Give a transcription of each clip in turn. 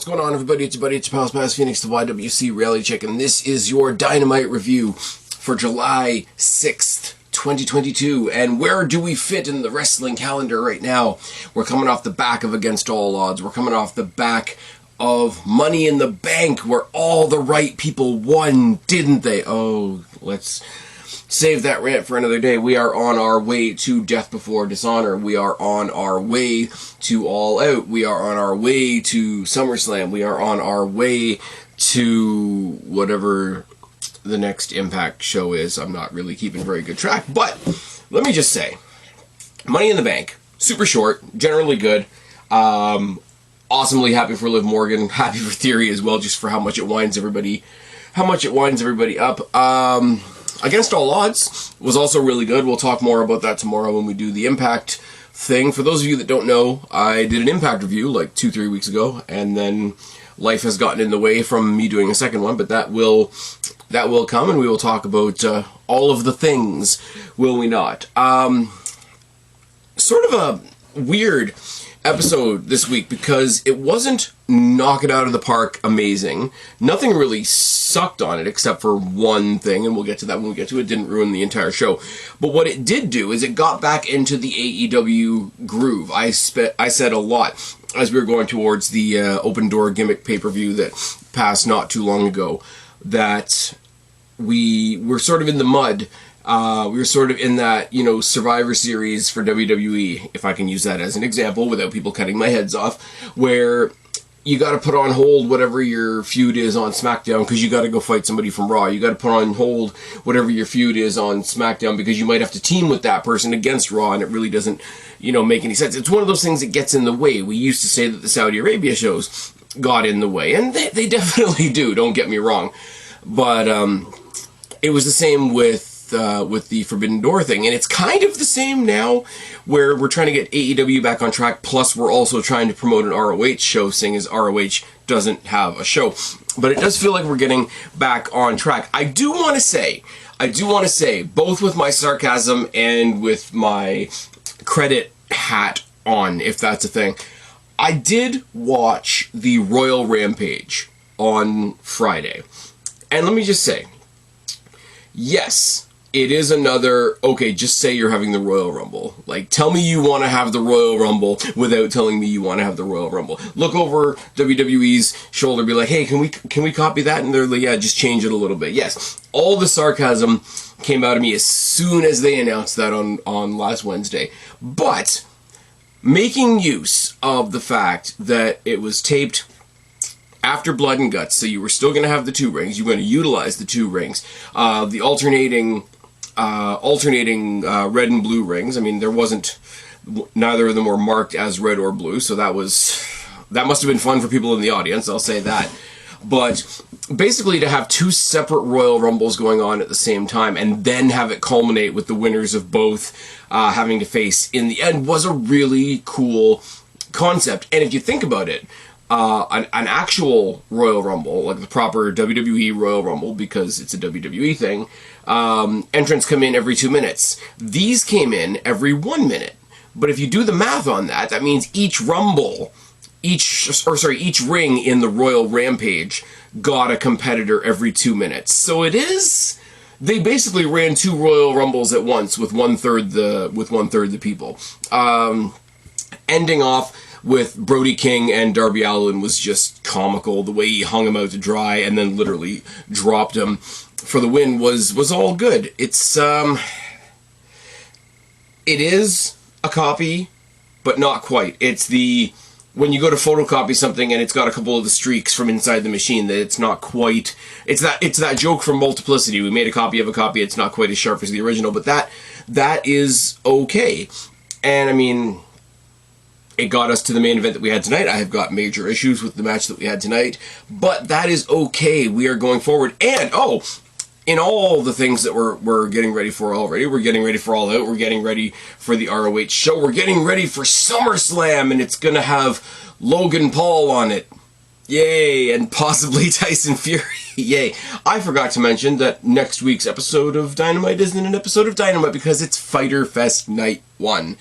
going on, everybody? It's your buddy, it's your pal Spaz Phoenix, the YWC Reality Check, and this is your Dynamite review for July 6th, 2022. And where do we fit in the wrestling calendar right now? We're coming off the back of Against All Odds. We're coming off the back of Money in the Bank, where all the right people won, didn't they? Oh, let's save that rant for another day. We are on our way to Death Before Dishonor. We are on our way to All Out. We are on our way to SummerSlam. We are on our way to whatever the next Impact show is. I'm not really keeping very good track. But let me just say, Money in the Bank, super short, generally good. Awesomely happy for Liv Morgan, happy for Theory as well, just for how much it winds everybody up. Against All Odds was also really good. We'll talk more about that tomorrow when we do the Impact thing. For those of you that don't know, I did an Impact review like 2-3 weeks ago, and then life has gotten in the way from me doing a second one, but that will come, and we will talk about all of the things, will we not? Sort of a weird episode this week because it wasn't knock it out of the park amazing. Nothing really sucked on it except for one thing, and we'll get to that when we get to it. It didn't ruin the entire show. But what it did do is it got back into the AEW groove. I said a lot as we were going towards the Open Door Gimmick pay-per-view that passed not too long ago, that we were sort of in the mud. We were sort of in that, Survivor Series for WWE, if I can use that as an example without people cutting my heads off, where you got to put on hold whatever your feud is on SmackDown because you got to go fight somebody from Raw. You got to put on hold whatever your feud is on SmackDown because you might have to team with that person against Raw, and it really doesn't, make any sense. It's one of those things that gets in the way. We used to say that the Saudi Arabia shows got in the way, and they definitely do, don't get me wrong. But it was the same with the Forbidden Door thing, and it's kind of the same now, where we're trying to get AEW back on track, plus we're also trying to promote an ROH show, seeing as ROH doesn't have a show. But it does feel like we're getting back on track. I do want to say, both with my sarcasm and with my credit hat on, if that's a thing, I did watch the Royal Rampage on Friday. And let me just say, yes, it is another, okay, just say you're having the Royal Rumble. Like, tell me you want to have the Royal Rumble without telling me you want to have the Royal Rumble. Look over WWE's shoulder, be like, hey, can we copy that? And they're like, yeah, just change it a little bit. Yes, all the sarcasm came out of me as soon as they announced that on last Wednesday. But making use of the fact that it was taped after Blood and Guts, so you were still going to have the two rings. You were going to utilize the two rings. The alternating red and blue rings. I mean, neither of them were marked as red or blue, so that must have been fun for people in the audience, I'll say that. But basically to have two separate Royal Rumbles going on at the same time and then have it culminate with the winners of both having to face in the end was a really cool concept. And if you think about it, an actual Royal Rumble, like the proper WWE Royal Rumble, because it's a WWE thing, entrants come in every 2 minutes. These came in every 1 minute. But if you do the math on that, that means each ring in the Royal Rampage got a competitor every 2 minutes. So they basically ran two Royal Rumbles at once with one third the people. Ending off with Brody King and Darby Allin was just comical. The way he hung him out to dry and then literally dropped him for the win was all good. It is a copy, but not quite. It's when you go to photocopy something and it's got a couple of the streaks from inside the machine, that it's not quite. It's that joke from Multiplicity. We made a copy of a copy. It's not quite as sharp as the original, but that is okay. And I mean, it got us to the main event that we had tonight. I have got major issues with the match that we had tonight, but that is okay. We are going forward. And, in all the things that we're getting ready for already, we're getting ready for All Out, we're getting ready for the ROH show, we're getting ready for SummerSlam, and it's going to have Logan Paul on it. Yay! And possibly Tyson Fury. Yay. I forgot to mention that next week's episode of Dynamite isn't an episode of Dynamite because it's Fyter Fest Night 1.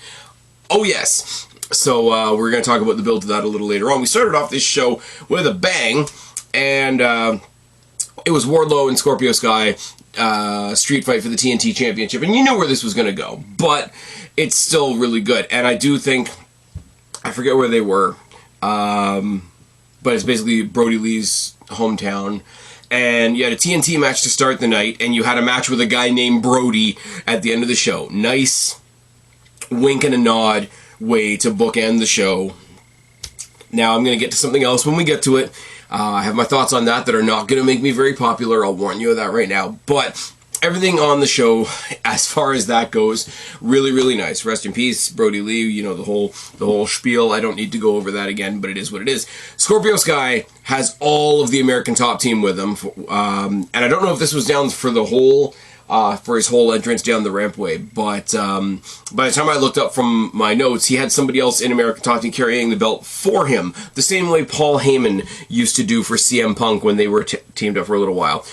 Oh yes, So we're going to talk about the build to that a little later on. We started off this show with a bang, and it was Wardlow and Scorpio Sky street fight for the TNT Championship, and you knew where this was going to go, but it's still really good. And I do think, I forget where they were, but it's basically Brody Lee's hometown. And you had a TNT match to start the night, and you had a match with a guy named Brody at the end of the show. Nice wink and a nod way to bookend the show. Now I'm going to get to something else when we get to it. I have my thoughts on that are not going to make me very popular. I'll warn you of that right now. But everything on the show, as far as that goes, really, really nice. Rest in peace, Brody Lee. You know, the whole spiel. I don't need to go over that again, but it is what it is. Scorpio Sky has all of the American Top Team with him, and I don't know if this was down for the whole. For his whole entrance down the rampway, but by the time I looked up from my notes, he had somebody else in American Top Team carrying the belt for him, the same way Paul Heyman used to do for CM Punk when they were teamed up for a little while.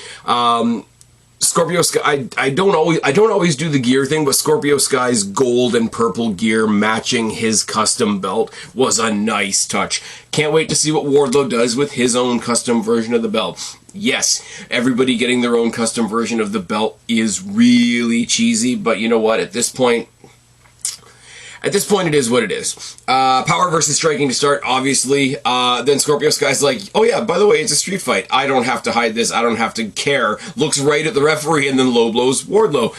Scorpio Sky, I don't always do the gear thing, but Scorpio Sky's gold and purple gear matching his custom belt was a nice touch. Can't wait to see what Wardlow does with his own custom version of the belt. Yes, everybody getting their own custom version of the belt is really cheesy, but you know what? At this point, it is what it is. Power versus striking to start, obviously. Then Scorpio Sky's like, oh yeah, by the way, it's a street fight. I don't have to hide this. I don't have to care. Looks right at the referee and then low blows Wardlow.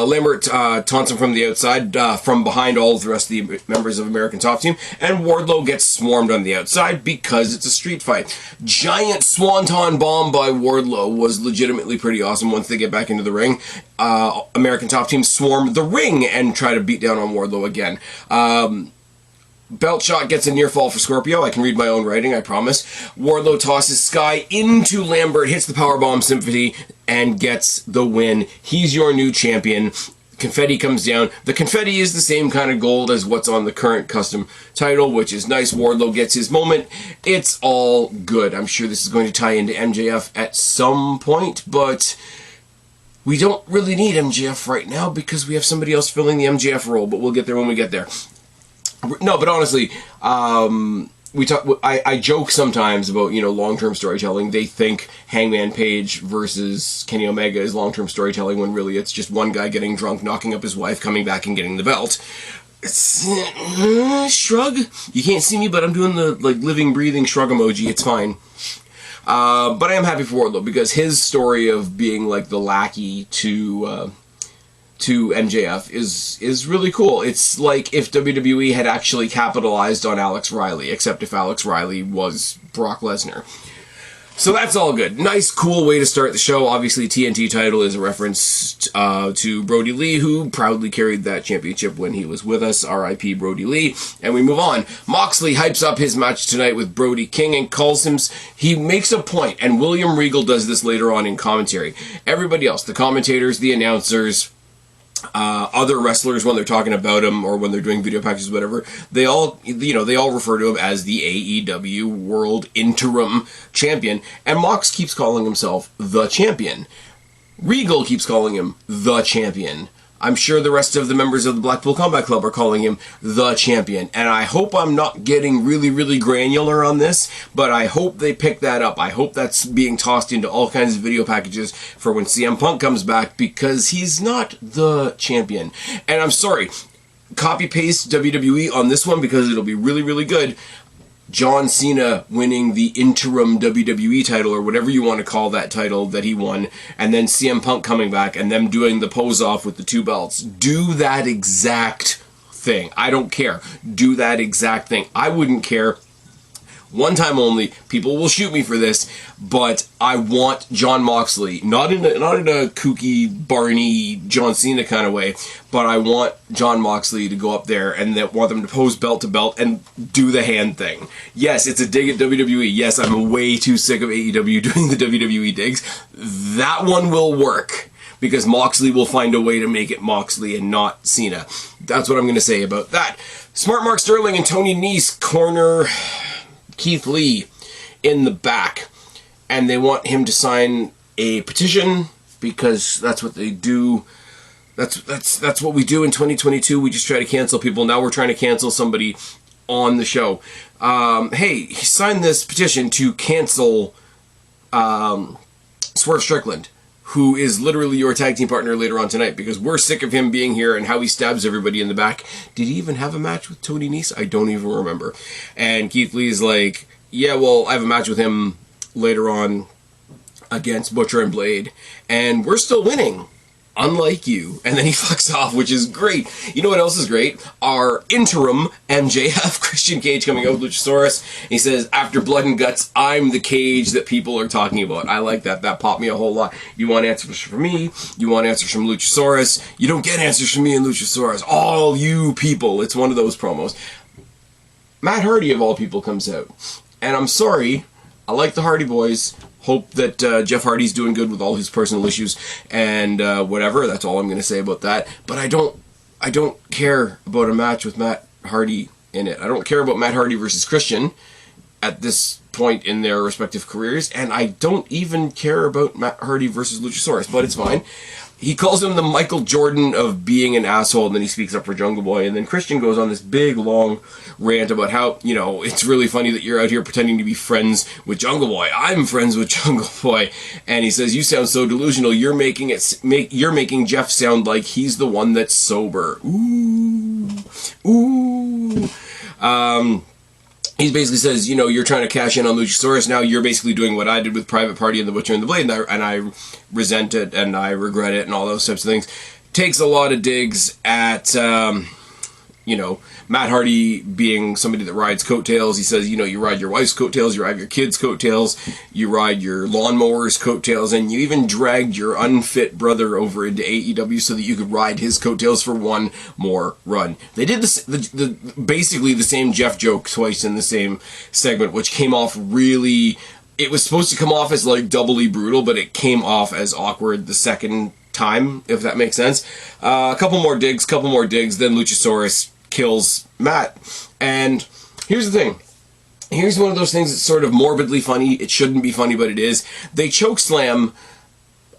Lambert taunts him from the outside, from behind all of the rest of the members of American Top Team. And Wardlow gets swarmed on the outside because it's a street fight. Giant swanton bomb by Wardlow was legitimately pretty awesome once they get back into the ring. American Top Team swarm the ring and try to beat down on Wardlow again. Belt shot gets a near fall for Scorpio. I can read my own writing, I promise. Wardlow tosses Sky into Lambert, hits the powerbomb symphony, and gets the win. He's your new champion. Confetti comes down. The confetti is the same kind of gold as what's on the current custom title, which is nice. Wardlow gets his moment. It's all good. I'm sure this is going to tie into MJF at some point, but we don't really need MJF right now because we have somebody else filling the MJF role, but we'll get there when we get there. No, but honestly, I joke sometimes about, you know, long-term storytelling. They think Hangman Page versus Kenny Omega is long-term storytelling when really it's just one guy getting drunk, knocking up his wife, coming back and getting the belt. It's, shrug. You can't see me, but I'm doing the living, breathing shrug emoji. It's fine. But I am happy for Wardlow because his story of being like the lackey to MJF is really cool. It's like if WWE had actually capitalized on Alex Riley, except if Alex Riley was Brock Lesnar. So that's all good. Nice, cool way to start the show. Obviously, TNT title is a reference to Brody Lee, who proudly carried that championship when he was with us. R.I.P. Brody Lee. And we move on. Moxley hypes up his match tonight with Brody King and calls him... He makes a point, and William Regal does this later on in commentary. Everybody else, the commentators, the announcers... other wrestlers, when they're talking about him or when they're doing video packages, whatever, they all refer to him as the AEW World Interim Champion, and Mox keeps calling himself the Champion. Regal keeps calling him the Champion. I'm sure the rest of the members of the Blackpool Combat Club are calling him the Champion. And I hope I'm not getting really, really granular on this, but I hope they pick that up. I hope that's being tossed into all kinds of video packages for when CM Punk comes back, because he's not the Champion. And I'm sorry, copy-paste WWE on this one because it'll be really, really good. John Cena winning the interim WWE title, or whatever you want to call that title that he won, and then CM Punk coming back and them doing the pose-off with the two belts. Do that exact thing. I don't care. Do that exact thing. I wouldn't care. One time only. People will shoot me for this, but I want Jon Moxley, not in a kooky, Barney, John Cena kind of way, but I want Jon Moxley to go up there and want them to pose belt to belt and do the hand thing. Yes, it's a dig at WWE. Yes, I'm way too sick of AEW doing the WWE digs. That one will work, because Moxley will find a way to make it Moxley and not Cena. That's what I'm going to say about that. Smart Mark Sterling and Tony Nese corner Keith Lee in the back, and they want him to sign a petition because that's what they do. That's what we do in 2022. We just try to cancel people. Now we're trying to cancel somebody on the show. Hey, he signed this petition to cancel Swerve Strickland, who is literally your tag team partner later on tonight, because we're sick of him being here and how he stabs everybody in the back. Did he even have a match with Tony Nese? I don't even remember. And Keith Lee's like, yeah, well, I have a match with him later on against Butcher and Blade, and we're still winning, unlike you. And then he fucks off, which is great. You know what else is great? Our interim MJF, Christian Cage, coming out with Luchasaurus. He says, after Blood and Guts, I'm the Cage that people are talking about. I like that. That popped me a whole lot. You want answers from me? You want answers from Luchasaurus? You don't get answers from me and Luchasaurus. All you people. It's one of those promos. Matt Hardy, of all people, comes out. And I'm sorry, I like the Hardy Boys. Hope that Jeff Hardy's doing good with all his personal issues and whatever. That's all I'm going to say about that. But I don't care about a match with Matt Hardy in it. I don't care about Matt Hardy versus Christian at this point in their respective careers, and I don't even care about Matt Hardy versus Luchasaurus. But it's fine. He calls him the Michael Jordan of being an asshole, and then he speaks up for Jungle Boy, and then Christian goes on this big, long rant about how, you know, it's really funny that you're out here pretending to be friends with Jungle Boy. I'm friends with Jungle Boy. And he says, you sound so delusional. You're making Jeff sound like he's the one that's sober. Ooh. He basically says, you know, you're trying to cash in on Luchasaurus. Now you're basically doing what I did with Private Party and the Butcher and the Blade, and I resent it, and I regret it, and all those types of things. Takes a lot of digs at, you know, Matt Hardy being somebody that rides coattails. He says, you know, you ride your wife's coattails, you ride your kids' coattails, you ride your lawnmower's coattails, and you even dragged your unfit brother over into AEW so that you could ride his coattails for one more run. They did basically the same Jeff joke twice in the same segment, which came off really... It was supposed to come off as, like, doubly brutal, but it came off as awkward the second time, if that makes sense. A couple more digs, then Luchasaurus kills Matt. And here's the thing. Here's one of those things that's sort of morbidly funny. It shouldn't be funny, but it is. They chokeslam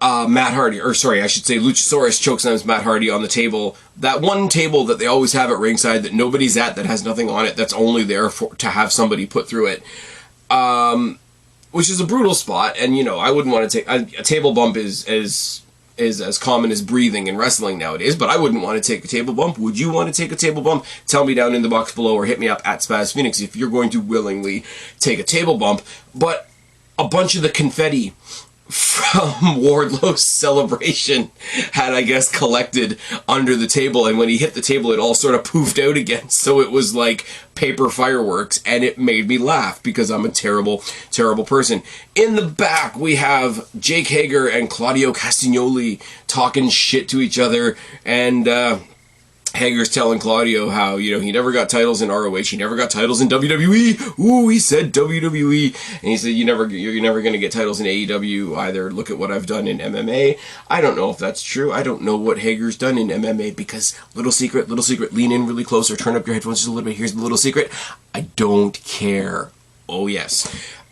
Matt Hardy, or sorry, I should say Luchasaurus chokeslams Matt Hardy on the table. That one table that they always have at ringside that nobody's at, that has nothing on it, that's only there to have somebody put through it. Which is a brutal spot, and, you know, I wouldn't want to take... A table bump is as common as breathing in wrestling nowadays, but I wouldn't want to take a table bump. Would you want to take a table bump? Tell me down in the box below, or hit me up at Spaz Phoenix if you're going to willingly take a table bump. But a bunch of the confetti from Wardlow's celebration had, I guess, collected under the table, and when he hit the table, it all sort of poofed out again, so it was like paper fireworks, and it made me laugh, because I'm a terrible, terrible person. In the back, we have Jake Hager and Claudio Castagnoli talking shit to each other, and Hager's telling Claudio how, you know, he never got titles in ROH, he never got titles in WWE. Ooh, he said WWE. And he said, you're never going to get titles in AEW either. Look at what I've done in MMA. I don't know if that's true. I don't know what Hager's done in MMA, because little secret, lean in really close or turn up your headphones just a little bit. Here's the little secret. I don't care. Oh, yes.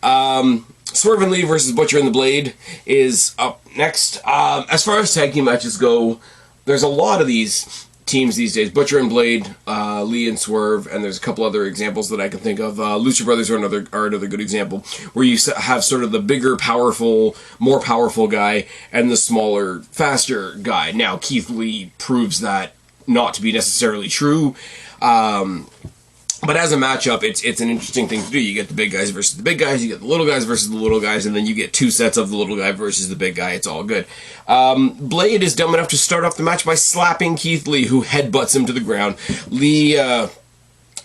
Swerve and Lee versus Butcher and the Blade is up next. As far as tag team matches go, there's a lot of these teams these days. Butcher and Blade, Lee and Swerve, and there's a couple other examples that I can think of. Lucha Brothers are another good example, where you have sort of the bigger, more powerful guy and the smaller, faster guy. Now, Keith Lee proves that not to be necessarily true. But as a matchup, it's an interesting thing to do. You get the big guys versus the big guys, you get the little guys versus the little guys, and then you get two sets of the little guy versus the big guy. It's all good. Blade is dumb enough to start off the match by slapping Keith Lee, who headbutts him to the ground.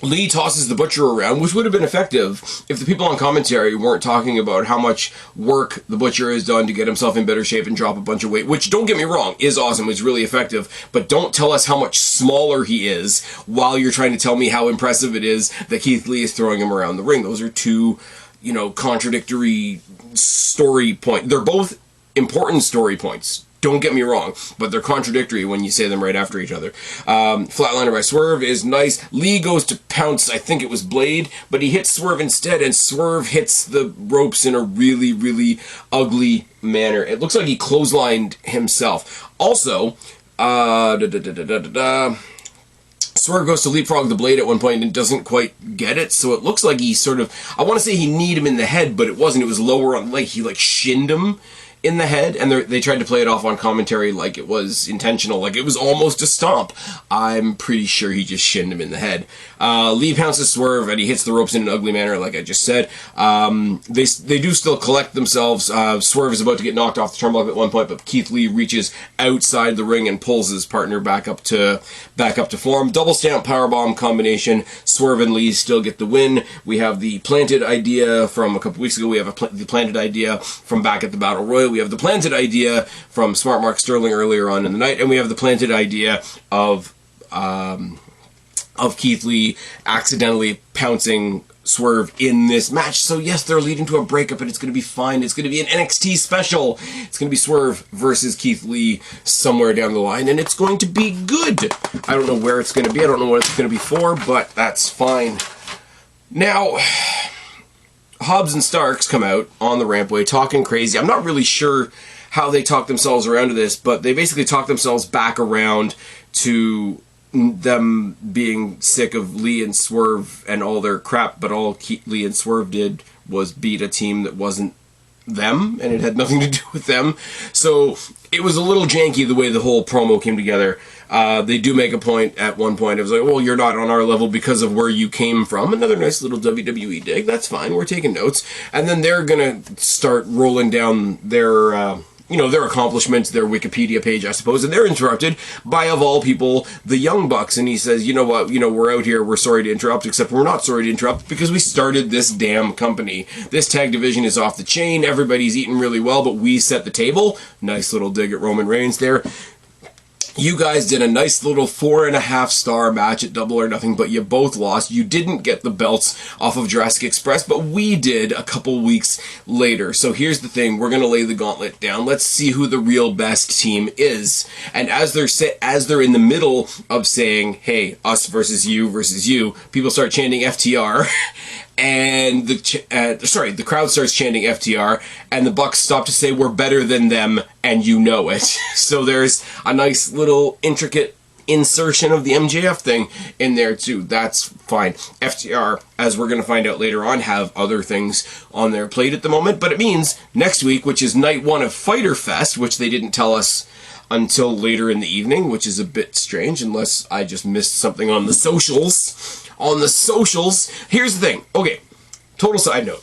Lee tosses the Butcher around, which would have been effective if the people on commentary weren't talking about how much work the Butcher has done to get himself in better shape and drop a bunch of weight, which, don't get me wrong, is awesome, it's really effective, but don't tell us how much smaller he is while you're trying to tell me how impressive it is that Keith Lee is throwing him around the ring. Those are two, you know, contradictory story points. They're both important story points. Don't get me wrong, but they're contradictory when you say them right after each other. Flatliner by Swerve is nice. Lee goes to pounce, I think it was Blade, but he hits Swerve instead, and Swerve hits the ropes in a really, really ugly manner. It looks like he clotheslined himself. Also, Swerve goes to leapfrog the blade at one point and doesn't quite get it, so it looks like he sort of, I want to say he kneed him in the head, but it wasn't. It was lower on the leg. He like shinned him in the head, and they tried to play it off on commentary like it was intentional, like it was almost a stomp. I'm pretty sure he just shinned him in the head. Lee pounces Swerve, and he hits the ropes in an ugly manner, like I just said. They do still collect themselves. Swerve is about to get knocked off the turnbuckle at one point, but Keith Lee reaches outside the ring and pulls his partner back up to form. Double stamp powerbomb combination. Swerve and Lee still get the win. We have the planted idea from a couple weeks ago. We have the planted idea from back at the Battle Royal. We have the planted idea from Smart Mark Sterling earlier on in the night, and we have the planted idea of Keith Lee accidentally pouncing Swerve in this match. So yes, they're leading to a breakup, and it's going to be fine. It's going to be an NXT special. It's going to be Swerve versus Keith Lee somewhere down the line, and it's going to be good. I don't know where it's going to be. I don't know what it's going to be for, but that's fine. Now, Hobbs and Starks come out on the rampway talking crazy. I'm not really sure how they talk themselves around to this, but they basically talk themselves back around to them being sick of Lee and Swerve and all their crap, but all Lee and Swerve did was beat a team that wasn't them, and it had nothing to do with them. So it was a little janky the way the whole promo came together. They do make a point at one point. It was like, well, you're not on our level because of where you came from. Another nice little WWE dig. That's fine. We're taking notes. And then they're going to start rolling down their their accomplishments, their Wikipedia page, I suppose, and they're interrupted by, of all people, the Young Bucks. And he says, you know what, we're out here, we're sorry to interrupt, except we're not sorry to interrupt because we started this damn company. This tag division is off the chain, everybody's eating really well, but we set the table. Nice little dig at Roman Reigns there. You guys did a nice little 4.5-star match at Double or Nothing, but you both lost. You didn't get the belts off of Jurassic Express, but we did a couple weeks later. So here's the thing. We're going to lay the gauntlet down. Let's see who the real best team is. And as they're in the middle of saying, hey, us versus you, people start chanting FTR. And the crowd starts chanting FTR, and the Bucks stop to say we're better than them, and you know it. So there's a nice little intricate insertion of the MJF thing in there too. That's fine. FTR, as we're going to find out later on, have other things on their plate at the moment, but it means next week, which is night 1 of Fyter Fest, which they didn't tell us until later in the evening, which is a bit strange, unless I just missed something on the socials. Here's the thing. Okay, total side note.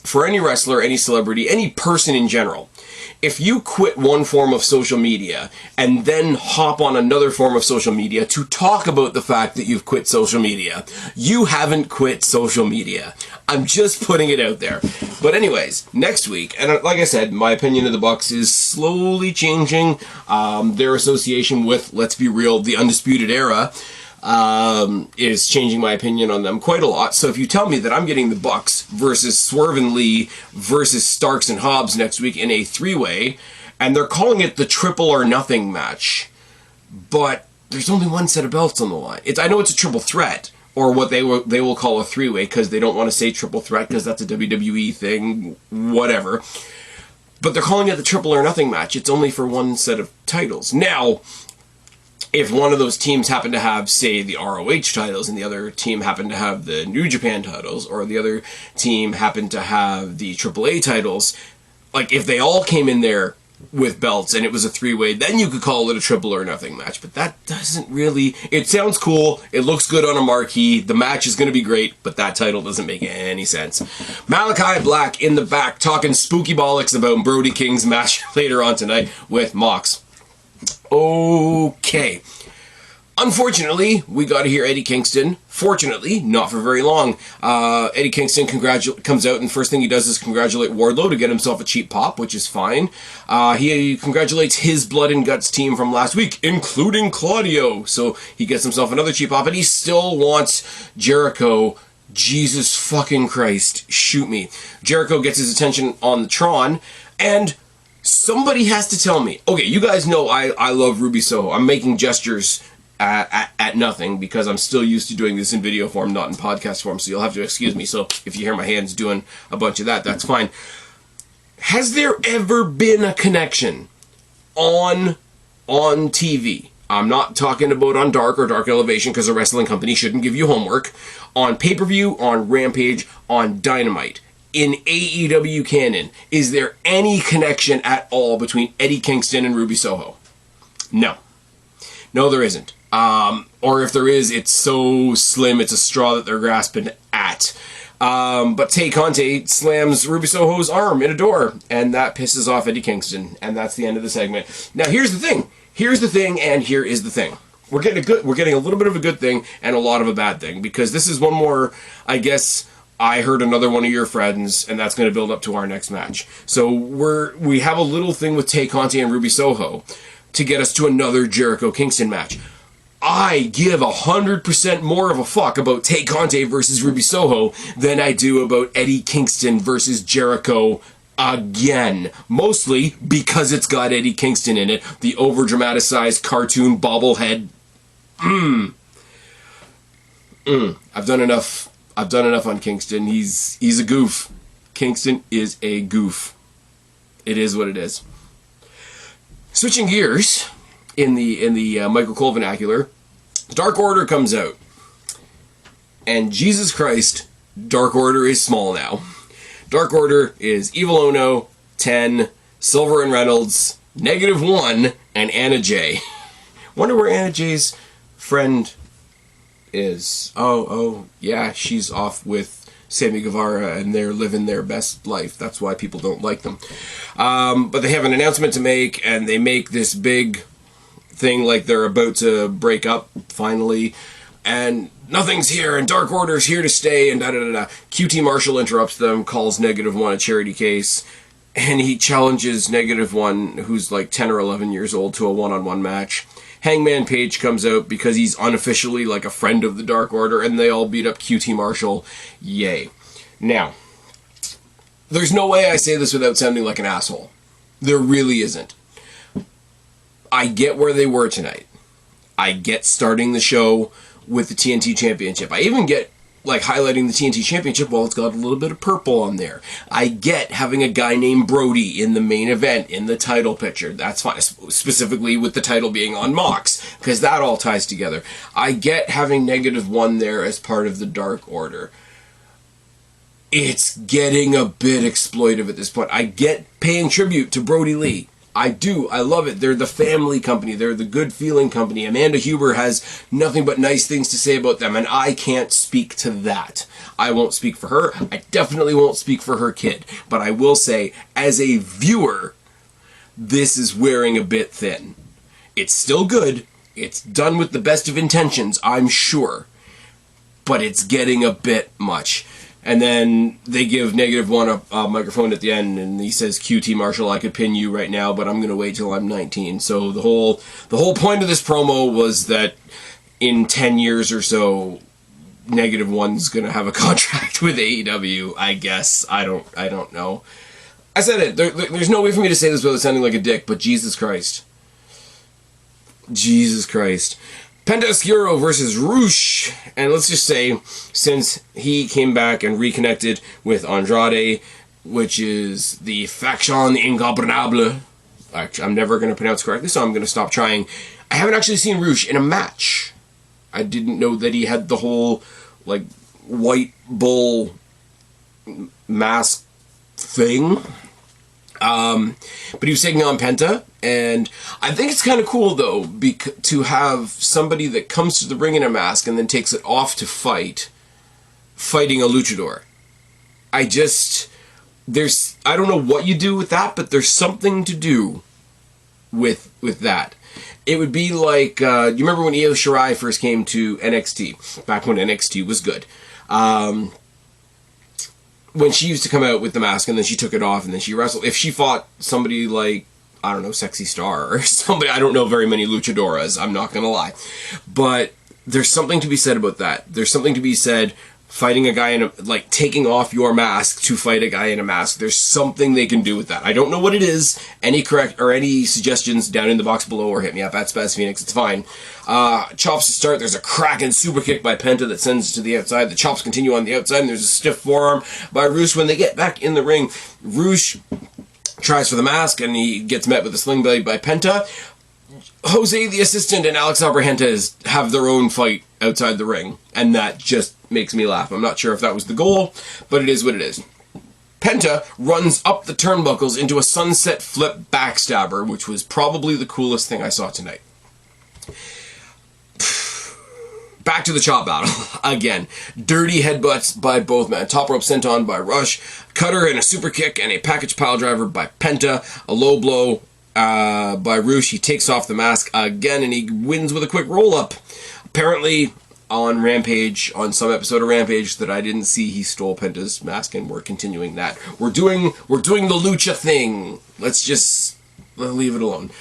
For any wrestler, any celebrity, any person in general, if you quit one form of social media and then hop on another form of social media to talk about the fact that you've quit social media, you haven't quit social media. I'm just putting it out there. But anyways, next week, and like I said, my opinion of the Bucks is slowly changing. Their association with, let's be real, the Undisputed Era is changing my opinion on them quite a lot. So if you tell me that I'm getting the Bucks versus Swerve and Lee versus Starks and Hobbs next week in a 3-way, and they're calling it the Triple or Nothing match, but there's only one set of belts on the line. I know it's a triple threat, or what they will call a 3-way, because they don't want to say triple threat because that's a WWE thing, whatever. But they're calling it the Triple or Nothing match. It's only for one set of titles. Now, if one of those teams happened to have, say, the ROH titles, and the other team happened to have the New Japan titles, or the other team happened to have the AAA titles, like, if they all came in there with belts and it was a 3-way, then you could call it a Triple or Nothing match. But that doesn't really... It sounds cool, it looks good on a marquee, the match is going to be great, but that title doesn't make any sense. Malachi Black in the back talking spooky bollocks about Brody King's match later on tonight with Mox. Okay. Unfortunately, we got to hear Eddie Kingston. Fortunately, not for very long. Eddie Kingston comes out, and the first thing he does is congratulate Wardlow to get himself a cheap pop, which is fine. He congratulates his Blood and Guts team from last week, including Claudio. So he gets himself another cheap pop, and he still wants Jericho. Jesus fucking Christ, shoot me. Jericho gets his attention on the Tron, and somebody has to tell me. Okay, you guys know I love Ruby Soho. I'm making gestures at nothing because I'm still used to doing this in video form, not in podcast form, so you'll have to excuse me. So if you hear my hands doing a bunch of that, that's fine. Has there ever been a connection on TV, I'm not talking about on Dark or Dark Elevation, because a wrestling company shouldn't give you homework. On pay-per-view, on Rampage, on Dynamite, in AEW canon, is there any connection at all between Eddie Kingston and Ruby Soho? No. No, there isn't. Or if there is, it's so slim, it's a straw that they're grasping at. But Tay Conte slams Ruby Soho's arm in a door, and that pisses off Eddie Kingston, and that's the end of the segment. Now, here's the thing. Here's the thing, and here is the thing. We're getting a little bit of a good thing and a lot of a bad thing, because this is one more, I guess, I heard another one of your friends, and that's going to build up to our next match. So we have a little thing with Tay Conte and Ruby Soho to get us to another Jericho Kingston match. I give 100% more of a fuck about Tay Conte versus Ruby Soho than I do about Eddie Kingston versus Jericho again. Mostly because it's got Eddie Kingston in it, the over-dramatized cartoon bobblehead. I've done enough on Kingston. He's a goof. Kingston is a goof. It is what it is. Switching gears, in the Michael Cole vernacular, Dark Order comes out. And Jesus Christ, Dark Order is small now. Dark Order is Evil Ono, 10, Silver and Reynolds, -1, and Anna Jay. Wonder where Anna Jay's friend is. Oh, yeah, she's off with Sammy Guevara, and they're living their best life. That's why people don't like them. But they have an announcement to make, and they make this big thing like they're about to break up, finally, and nothing's here, and Dark Order's here to stay, and da-da-da-da. QT Marshall interrupts them, calls -1 a charity case, and he challenges -1, who's like 10 or 11 years old, to a one-on-one match. Hangman Page comes out because he's unofficially like a friend of the Dark Order, and they all beat up QT Marshall. Yay. Now, there's no way I say this without sounding like an asshole. There really isn't. I get where they were tonight. I get starting the show with the TNT Championship. I even get like highlighting the TNT Championship while it's got a little bit of purple on there. I get having a guy named Brody in the main event, in the title picture. That's fine, specifically with the title being on MOX, because that all ties together. I get having -1 there as part of the Dark Order. It's getting a bit exploitive at this point. I get paying tribute to Brody Lee. I do. I love it. They're the family company. They're the good feeling company. Amanda Huber has nothing but nice things to say about them, and I can't speak to that. I won't speak for her. I definitely won't speak for her kid. But I will say, as a viewer, this is wearing a bit thin. It's still good. It's done with the best of intentions, I'm sure. But it's getting a bit much. And then they give -1 a microphone at the end, and he says, QT Marshall, I could pin you right now, but I'm going to wait till I'm 19. So the whole point of this promo was that in 10 years or so, -1's going to have a contract with AEW, I guess. I don't know. I said it. There's no way for me to say this without sounding like a dick, but Jesus Christ. Jesus Christ. Penta Oscuro versus Roosh, and let's just say, since he came back and reconnected with Andrade, which is the Faction Ingobernable, actually, I'm never going to pronounce correctly, so I'm going to stop trying. I haven't actually seen Roosh in a match. I didn't know that he had the whole, like, white bull mask thing. But he was taking on Penta, and I think it's kind of cool, though, to have somebody that comes to the ring in a mask and then takes it off to fighting a luchador. I don't know what you do with that, but there's something to do with that. It would be like, you remember when Io Shirai first came to NXT, back when NXT was good. When she used to come out with the mask and then she took it off and then she wrestled, if she fought somebody like, I don't know, Sexy Star or somebody, I don't know very many luchadoras, I'm not gonna lie. But there's something to be said about that. There's something to be said fighting a guy in a, like, taking off your mask to fight a guy in a mask. There's something they can do with that. I don't know what it is. Any suggestions down in the box below, or hit me up at Spaz Phoenix, it's fine. Chops to start. There's a cracking super kick by Penta that sends it to the outside. The chops continue on the outside, and there's a stiff forearm by Roosh. When they get back in the ring, Roosh tries for the mask, and he gets met with a sling blade by Penta. Jose, the assistant, and Alex Abrahantes have their own fight outside the ring, and that just makes me laugh. I'm not sure if that was the goal, but it is what it is. Penta runs up the turnbuckles into a sunset flip backstabber, which was probably the coolest thing I saw tonight. Back to the chop battle. Again, dirty headbutts by both men. Top rope senton by Rush. Cutter and a super kick and a package pile driver by Penta. A low blow by Rush. He takes off the mask again and he wins with a quick roll up. Apparently on Rampage, on some episode of Rampage that I didn't see, he stole Penta's mask, and we're continuing that. We're doing the lucha thing. Let's just leave it alone.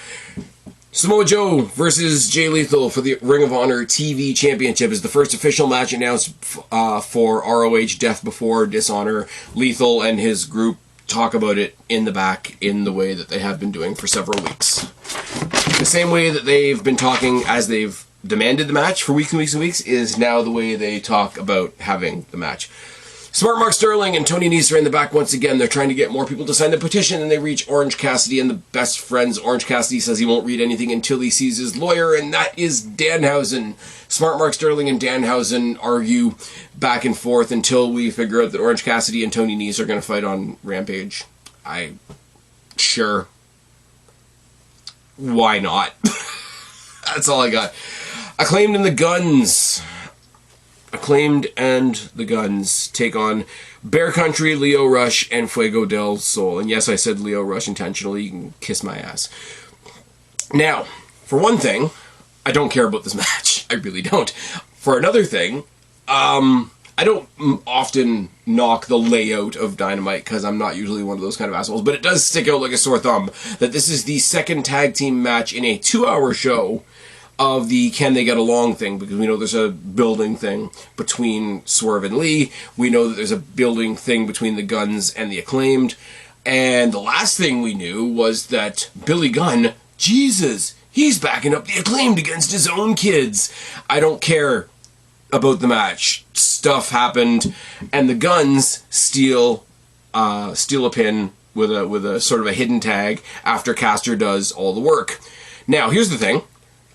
Samoa Joe versus Jay Lethal for the Ring of Honor TV Championship is the first official match announced for ROH Death Before Dishonor. Lethal and his group talk about it in the back in the way that they have been doing for several weeks. The same way that they've been talking as they've demanded the match for weeks and weeks and weeks is now the way they talk about having the match. Smart Mark Sterling and Tony Nese are in the back once again. They're trying to get more people to sign the petition, and they reach Orange Cassidy and the best friends. Orange Cassidy says he won't read anything until he sees his lawyer, and that is Danhausen. Smart Mark Sterling and Danhausen argue back and forth until we figure out that Orange Cassidy and Tony Nese are going to fight on Rampage. Sure. Why not? That's all I got. Acclaimed and the Guns. Acclaimed and the Guns take on Bear Country, Leo Rush, and Fuego del Sol. And yes, I said Leo Rush intentionally. You can kiss my ass. Now, for one thing, I don't care about this match. I really don't. For another thing, I don't often knock the layout of Dynamite because I'm not usually one of those kind of assholes, but it does stick out like a sore thumb that this is the second tag team match in a 2-hour show of the Can They Get Along thing, because we know there's a building thing between Swerve and Lee. We know that there's a building thing between the Guns and the Acclaimed. And the last thing we knew was that Billy Gunn, Jesus, he's backing up the Acclaimed against his own kids. I don't care about the match. Stuff happened, and the Guns steal a pin with a sort of a hidden tag after Caster does all the work. Now, here's the thing.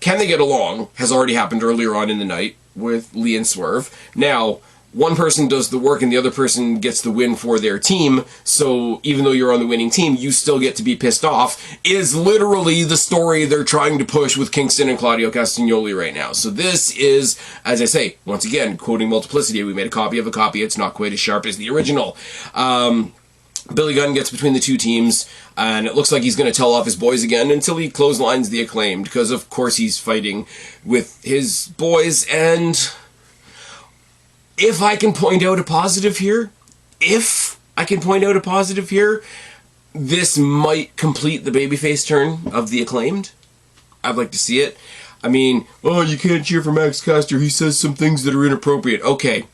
Can They Get Along has already happened earlier on in the night with Lee and Swerve. Now, one person does the work and the other person gets the win for their team, so even though you're on the winning team, you still get to be pissed off, is literally the story they're trying to push with Kingston and Claudio Castagnoli right now. So this is, as I say, once again, quoting Multiplicity, we made a copy of a copy, it's not quite as sharp as the original. Billy Gunn gets between the two teams, and it looks like he's going to tell off his boys again until he clotheslines the Acclaimed, because of course he's fighting with his boys. And if I can point out a positive here, this might complete the babyface turn of the Acclaimed. I'd like to see it. I mean, oh, you can't cheer for Max Caster, he says some things that are inappropriate. Okay,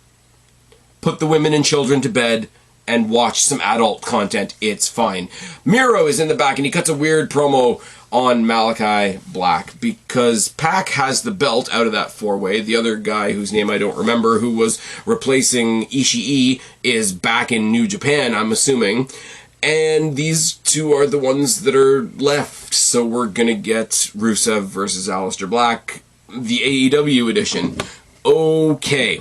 put the women and children to bed and watch some adult content, it's fine. Miro is in the back and he cuts a weird promo on Malachi Black because Pac has the belt out of that four-way. The other guy whose name I don't remember, who was replacing Ishii, is back in New Japan, I'm assuming. And these two are the ones that are left. So we're gonna get Rusev versus Aleister Black, the AEW edition. Okay.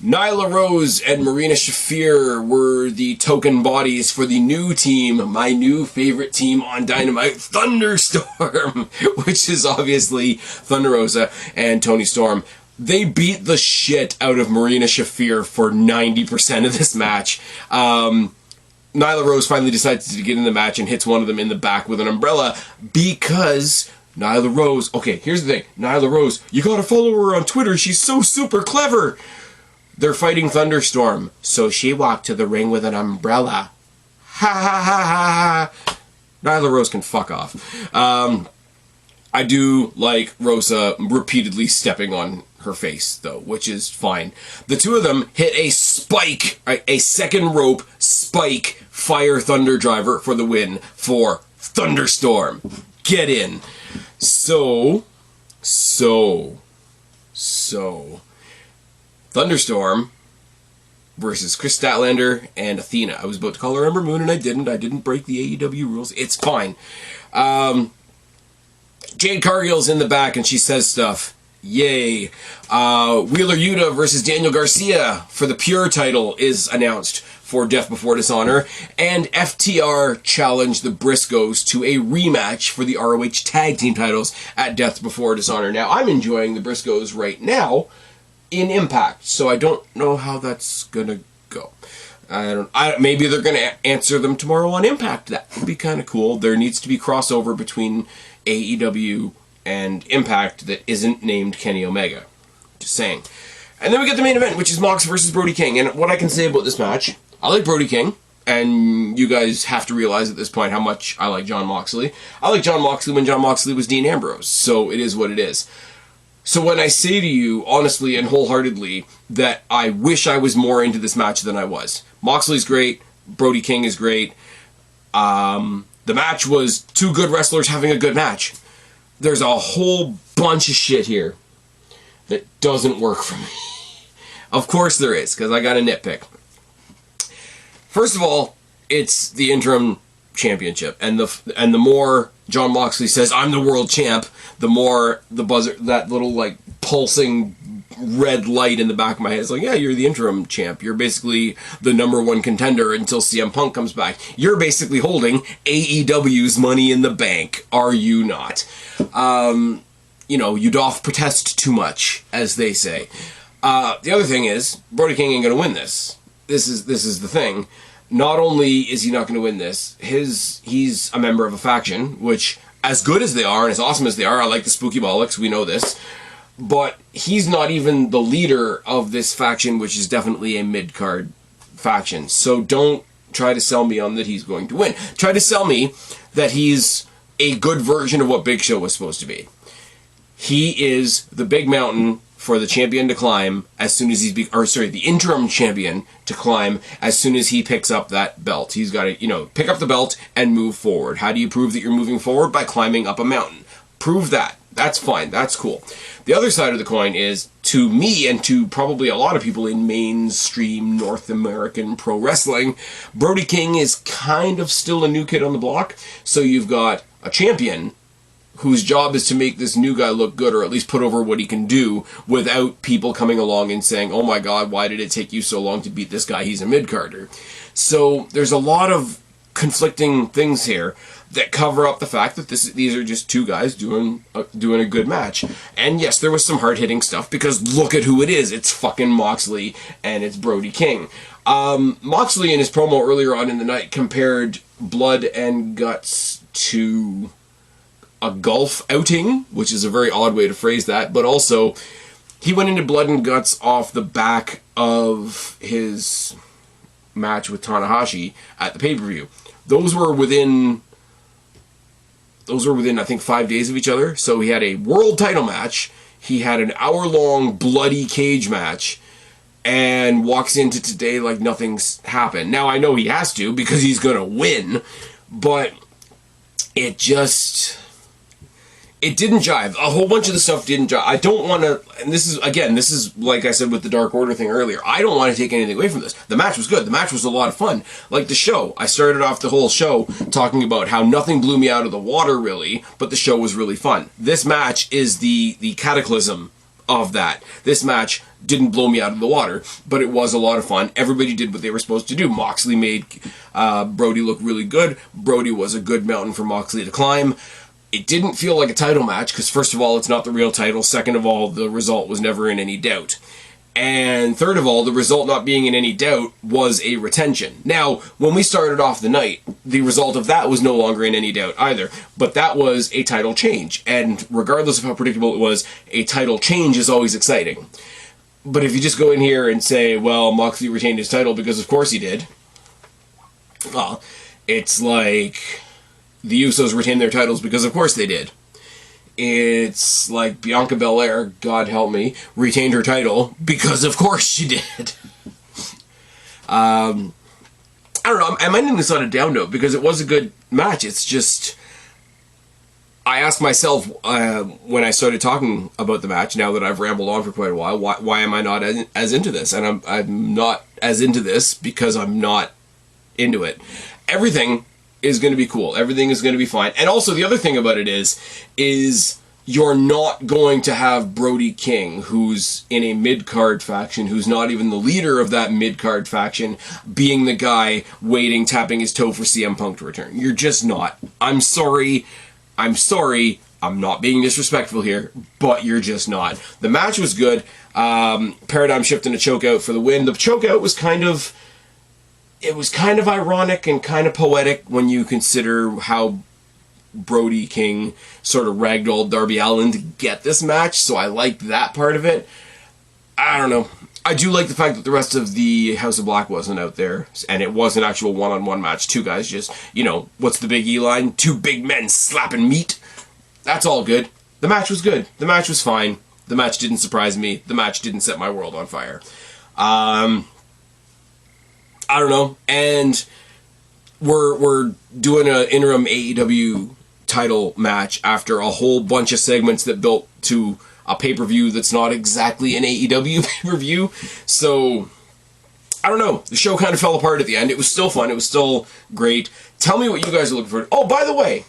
Nyla Rose and Marina Shafir were the token bodies for the new team, my new favorite team on Dynamite, Thunderstorm, which is obviously Thunder Rosa and Toni Storm. They beat the shit out of Marina Shafir for 90% of this match. Nyla Rose finally decides to get in the match and hits one of them in the back with an umbrella because Nyla Rose... Okay, here's the thing. Nyla Rose, you gotta follow her on Twitter. She's so super clever. They're fighting Thunderstorm, so she walked to the ring with an umbrella. Ha ha ha ha. Nyla Rose can fuck off. I do like Rosa repeatedly stepping on her face, though, which is fine. The two of them hit a spike, a second rope spike fire thunder driver for the win for Thunderstorm. Get in. So. Thunderstorm versus Chris Statlander and Athena. I was about to call her Ember Moon and I didn't. I didn't break the AEW rules. It's fine. Jade Cargill's in the back and she says stuff. Yay. Wheeler Yuta versus Daniel Garcia for the Pure title is announced for Death Before Dishonor. And FTR challenged the Briscoes to a rematch for the ROH Tag Team titles at Death Before Dishonor. Now, I'm enjoying the Briscoes right now in Impact, so I don't know how that's gonna go. Maybe they're gonna answer them tomorrow on Impact. That would be kind of cool. There needs to be crossover between AEW and Impact that isn't named Kenny Omega. Just saying. And then we get the main event, which is Mox versus Brody King. And what I can say about this match, I like Brody King, and you guys have to realize at this point how much I like Jon Moxley. I like Jon Moxley when Jon Moxley was Dean Ambrose, so it is what it is. So when I say to you, honestly and wholeheartedly, that I wish I was more into this match than I was. Moxley's great, Brody King is great. The match was two good wrestlers having a good match. There's a whole bunch of shit here that doesn't work for me. Of course there is, because I got a nitpick. First of all, it's the interim championship, and the more Jon Moxley says, "I'm the world champ," the more the buzzer, that little like pulsing red light in the back of my head is like, yeah, you're the interim champ. You're basically the #1 contender until CM Punk comes back. You're basically holding AEW's Money in the Bank, are you not? You doth protest too much, as they say. The other thing is, Brody King ain't gonna win this. This is the thing. Not only is he not gonna win this, he's a member of a faction, which, as good as they are and as awesome as they are, I like the Spooky Bollocks, we know this, but he's not even the leader of this faction, which is definitely a mid-card faction. So don't try to sell me on that he's going to win. Try to sell me that he's a good version of what Big Show was supposed to be. He is the big mountain for the champion to climb as soon as the interim champion to climb as soon as he picks up that belt. He's got to, pick up the belt and move forward. How do you prove that you're moving forward? By climbing up a mountain. Prove that. That's fine. That's cool. The other side of the coin is, to me and to probably a lot of people in mainstream North American pro wrestling, Brody King is kind of still a new kid on the block. So you've got a champion whose job is to make this new guy look good, or at least put over what he can do, without people coming along and saying, oh my god, why did it take you so long to beat this guy? He's a mid-carder. So there's a lot of conflicting things here that cover up the fact that these are just two guys doing a good match. And yes, there was some hard-hitting stuff, because look at who it is. It's fucking Moxley, and it's Brody King. Moxley in his promo earlier on in the night compared Blood and Guts to a golf outing, which is a very odd way to phrase that, but also he went into Blood and Guts off the back of his match with Tanahashi at the pay-per-view. Those were within, I think, 5 days of each other. So he had a world title match, he had an hour-long bloody cage match, and walks into today like nothing's happened. Now, I know he has to, because he's going to win, but it didn't jive. A whole bunch of the stuff didn't jive. I don't want to, and this is like I said with the Dark Order thing earlier, I don't want to take anything away from this. The match was good. The match was a lot of fun. Like the show, I started off the whole show talking about how nothing blew me out of the water, really, but the show was really fun. This match is the cataclysm of that. This match didn't blow me out of the water, but it was a lot of fun. Everybody did what they were supposed to do. Moxley made Brody look really good. Brody was a good mountain for Moxley to climb. It didn't feel like a title match, because first of all, it's not the real title. Second of all, the result was never in any doubt. And third of all, the result not being in any doubt was a retention. Now, when we started off the night, the result of that was no longer in any doubt either. But that was a title change. And regardless of how predictable it was, a title change is always exciting. But if you just go in here and say, well, Moxley retained his title because of course he did, well, it's like the Usos retained their titles because of course they did. It's like Bianca Belair, God help me, retained her title because of course she did. I don't know, I'm ending this on a down note because it was a good match. It's just, I asked myself when I started talking about the match, now that I've rambled on for quite a while, why am I not as into this? And I'm not as into this because I'm not into it. Everything is going to be cool. Everything is going to be fine. And also, the other thing about it is you're not going to have Brody King, who's in a mid-card faction, who's not even the leader of that mid-card faction, being the guy waiting, tapping his toe for CM Punk to return. You're just not. I'm sorry. I'm not being disrespectful here, but you're just not. The match was good. Paradigm Shift and a choke out for the win. The choke out was kind of ironic and kind of poetic when you consider how Brody King sort of ragdolled Darby Allin to get this match, so I liked that part of it. I don't know. I do like the fact that the rest of the House of Black wasn't out there, and it was an actual one-on-one match. Two guys just, what's the Big E line? Two big men slapping meat. That's all good. The match was good. The match was fine. The match didn't surprise me. The match didn't set my world on fire. I don't know. And we're doing an interim AEW title match after a whole bunch of segments that built to a pay-per-view that's not exactly an AEW pay-per-view. So, I don't know. The show kind of fell apart at the end. It was still fun. It was still great. Tell me what you guys are looking for. Oh, by the way,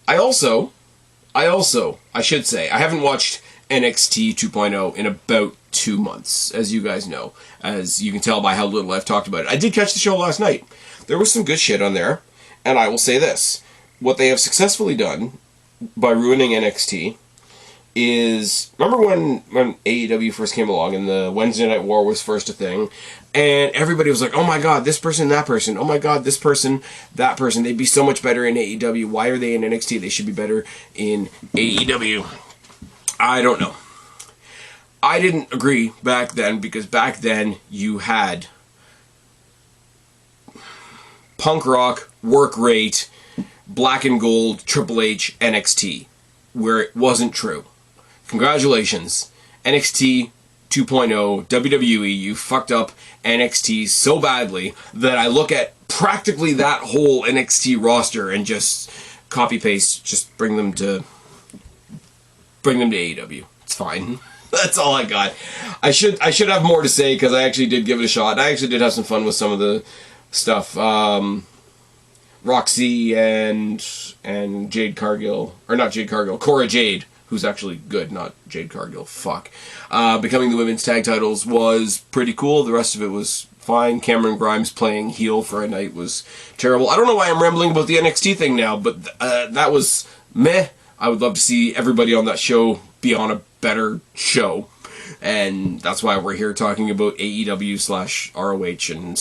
I should say, I haven't watched NXT 2.0 in about 2 months, as you guys know. As you can tell by how little I've talked about it. I did catch the show last night. There was some good shit on there, and I will say this. What they have successfully done by ruining NXT is, remember when AEW first came along and the Wednesday Night War was first a thing, and everybody was like, oh my god, this person, that person, oh my god, this person, that person, they'd be so much better in AEW, why are they in NXT, they should be better in AEW. I don't know. I didn't agree back then, because back then you had punk rock, work rate, black and gold, Triple H, NXT, where it wasn't true. Congratulations. NXT 2.0, WWE, you fucked up NXT so badly that I look at practically that whole NXT roster and just copy-paste, just bring them to AEW. It's fine. That's all I got. I should have more to say, because I actually did give it a shot. I actually did have some fun with some of the stuff. Roxy and Jade Cargill, or not Jade Cargill, Cora Jade, who's actually good, not Jade Cargill, fuck. Becoming the women's tag titles was pretty cool. The rest of it was fine. Cameron Grimes playing heel for a night was terrible. I don't know why I'm rambling about the NXT thing now, but that was meh. I would love to see everybody on that show be on a better show. And that's why we're here talking about AEW/ROH and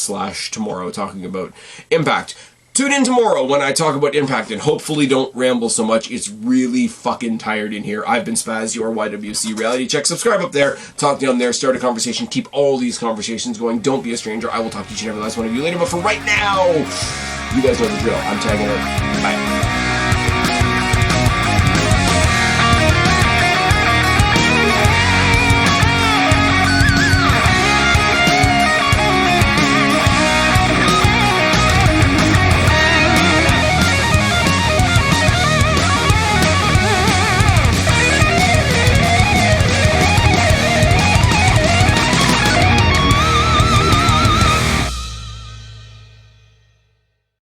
tomorrow talking about Impact. Tune in tomorrow when I talk about Impact, and hopefully don't ramble so much. It's really fucking tired in here. I've been Spaz, your YWC Reality Check. Subscribe up there, talk down there, start a conversation, keep all these conversations going. Don't be a stranger. I will talk to each and every last one of you later, but for right now, you guys know the drill. I'm tagging out. Bye.